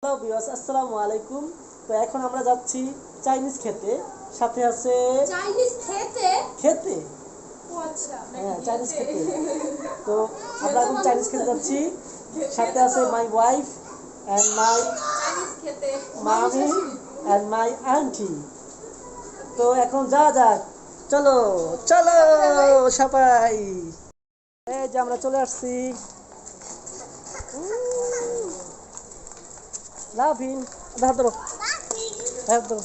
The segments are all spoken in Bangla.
হ্যালো ভিউয়ার্স, আসসালামু আলাইকুম। তো এখন আমরা যাচ্ছি চাইনিজ খেতে, সাথে আছে চাইনিজ খেতে খেতে ও আচ্ছা হ্যাঁ, চাইনিজ খেতে। তো আমরা এখন চাইনিজ খেতে যাচ্ছি, সাথে আছে my wife and my Chinese খেতে মামি অ্যান্ড মাই আন্টি। তো এখন যা যাক, চলো চলো সবাই। এই যে আমরা চলে আসছি। লাভিন, হাত ধরো, হাত ধরো।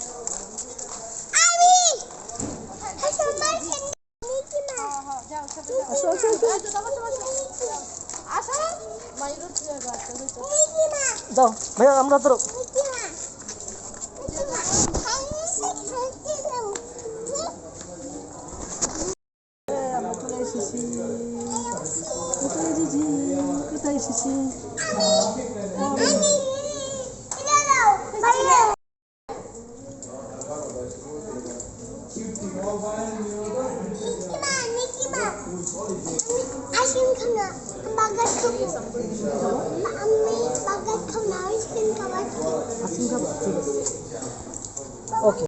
আসো আসো আসো, যাও ভাইয়া, আমরা ধরো। আমরা চলে এসেছি। কোথায় এসেছি, কোথায় এসেছি? আসুন খাবার, ঠিক আছে, ওকে।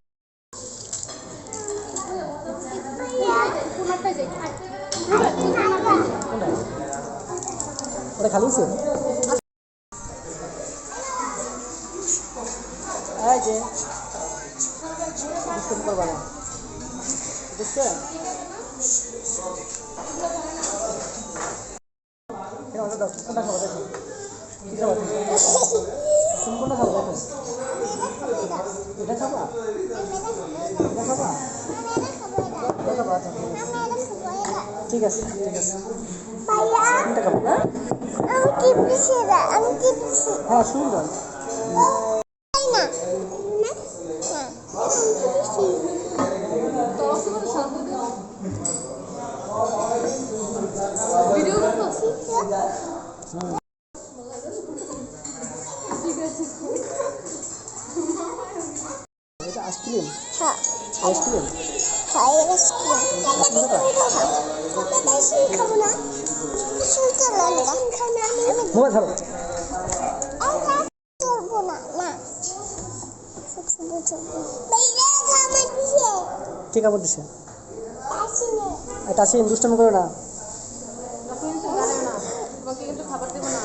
ওটা খালি হয়েছে? এই যে ডিস্টার্ব করবা না, বুঝছেন? কোনটা দাও, কোনটা খাবো দেখো, কি খাবো তুমি, কোনটা খাবো দেখো। এটা খাবা, এটা খাবা, এটা খাবা, আচ্ছা ঠিক আছে, ঠিক আছে। কোনটা খাবো? হ্যাঁ সুন্দর। ভিডিও করো এটা আইসক্রিম, হ্যাঁ আইসক্রিম। মোবাইল ধরো। কে কাপড় দিছে? তাসিন, দুষ্টামি করো না। তোমাকে কিন্তু খাবার দেবো না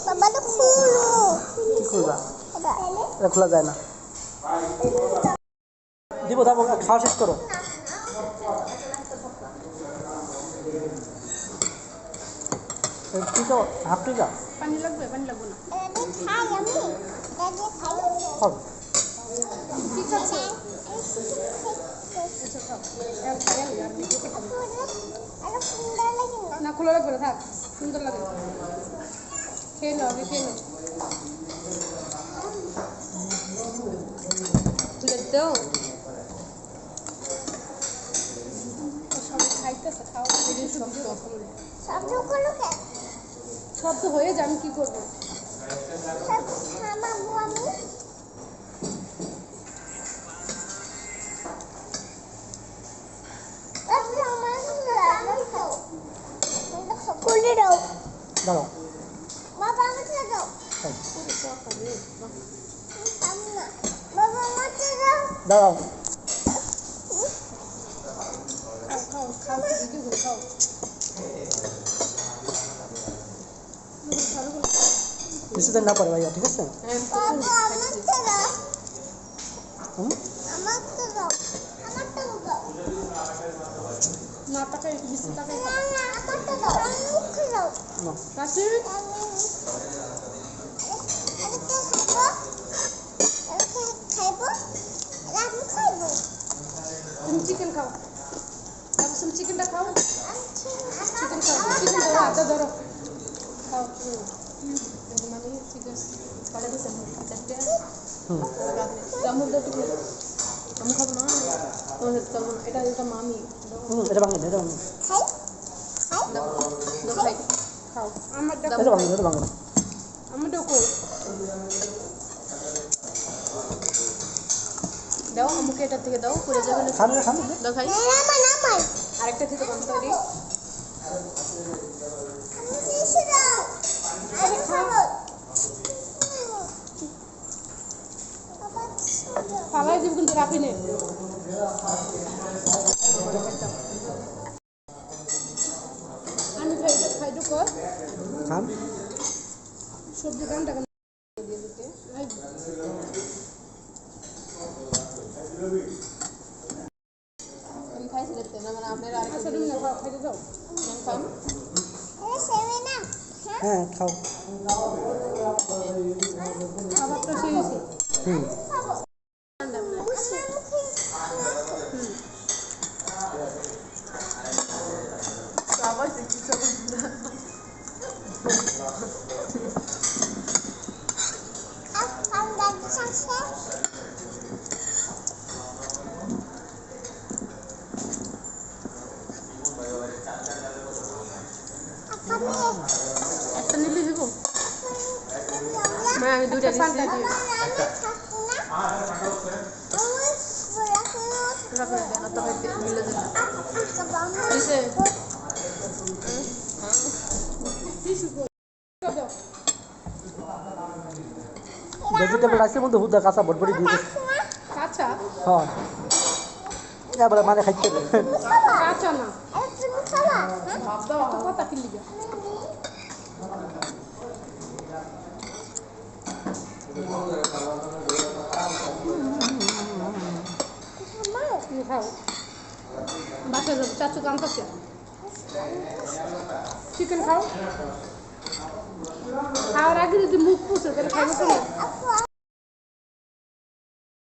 বাবা তো খুলো কি করবা? এটা খোলা যায় না। দিব, তারপর খাওয়া শেষ করো। ঠিক আছে, হাফ ঠিক আছে। পানি লাগবে না খাই আমি হবে। ঠিক আছে না খোলা লাগবে না, থাক, সুন্দর লাগে, খেয়ে নাও, আগে খেয়ে নাও, খুলে দাও। সবাই খাইতেছে, খাওয়া শব্দ হয়ে যায়, আমি কি করবো? দাঁড়াও, বাবা আমাকে দাও খাই। বাবা আমাকে দাও দাঁড়াও। খাও খাও খাও, ভিডিও করে খাও, কিছুতে না পারে ভাইয়া, ঠিক আছে? বাবা আমাকে দাও হুম, আমাকে দাও আমাকে দাও না তাকাই বেশি তাকাই না না আমাকে দাও আমাকে দাও না। কাশি তুমি চিকেন খাও, তারপর তুমি চিকেনটা খাও, চিকেন খাও, চিকেন ধরো, আদা ধরো, খাও। মানে চিকেন পাড়া দিয়েছে চারটে, হুম, জামুর দাও তুমি, আমি খাবো না, এটা এটা মামি এটা বাঙালি, এটা বাঙালি, দাও, খাই, খাও, আমার এটা বাঙালি, এটা বাঙালি। আমার ডাকো দাও, আমাকে এটা থেকে দাও, পড়ে যাবে না, খান খান। দাও খাই, আরেকটা খেতে পারো তৈরি, রাখি নে আমি খাই তো কর খান সবজি কানটা দিয়ে দিতে আমি খাইছি দেখতে না মানে আপনারা আরেকটা তুমি না খাইতে যাও খান হ্যাঁ খাও খাবারটা খেয়েছি হুম একটা নিলে দিব আমি দুইটা পান্তা দিই ভেজিটেবল রাইসের মধ্যে হুদা কাঁচা বটবটি দিয়ে দিচ্ছে কাঁচা হ্যাঁ এবারে মানে খাইতে কাঁচা না কথা কিনলি খাও বাসা যাবো চাচু কাম করছে চিকেন খাও খাওয়ার আগে যদি মুখ পুষে তাহলে খাইবো কেন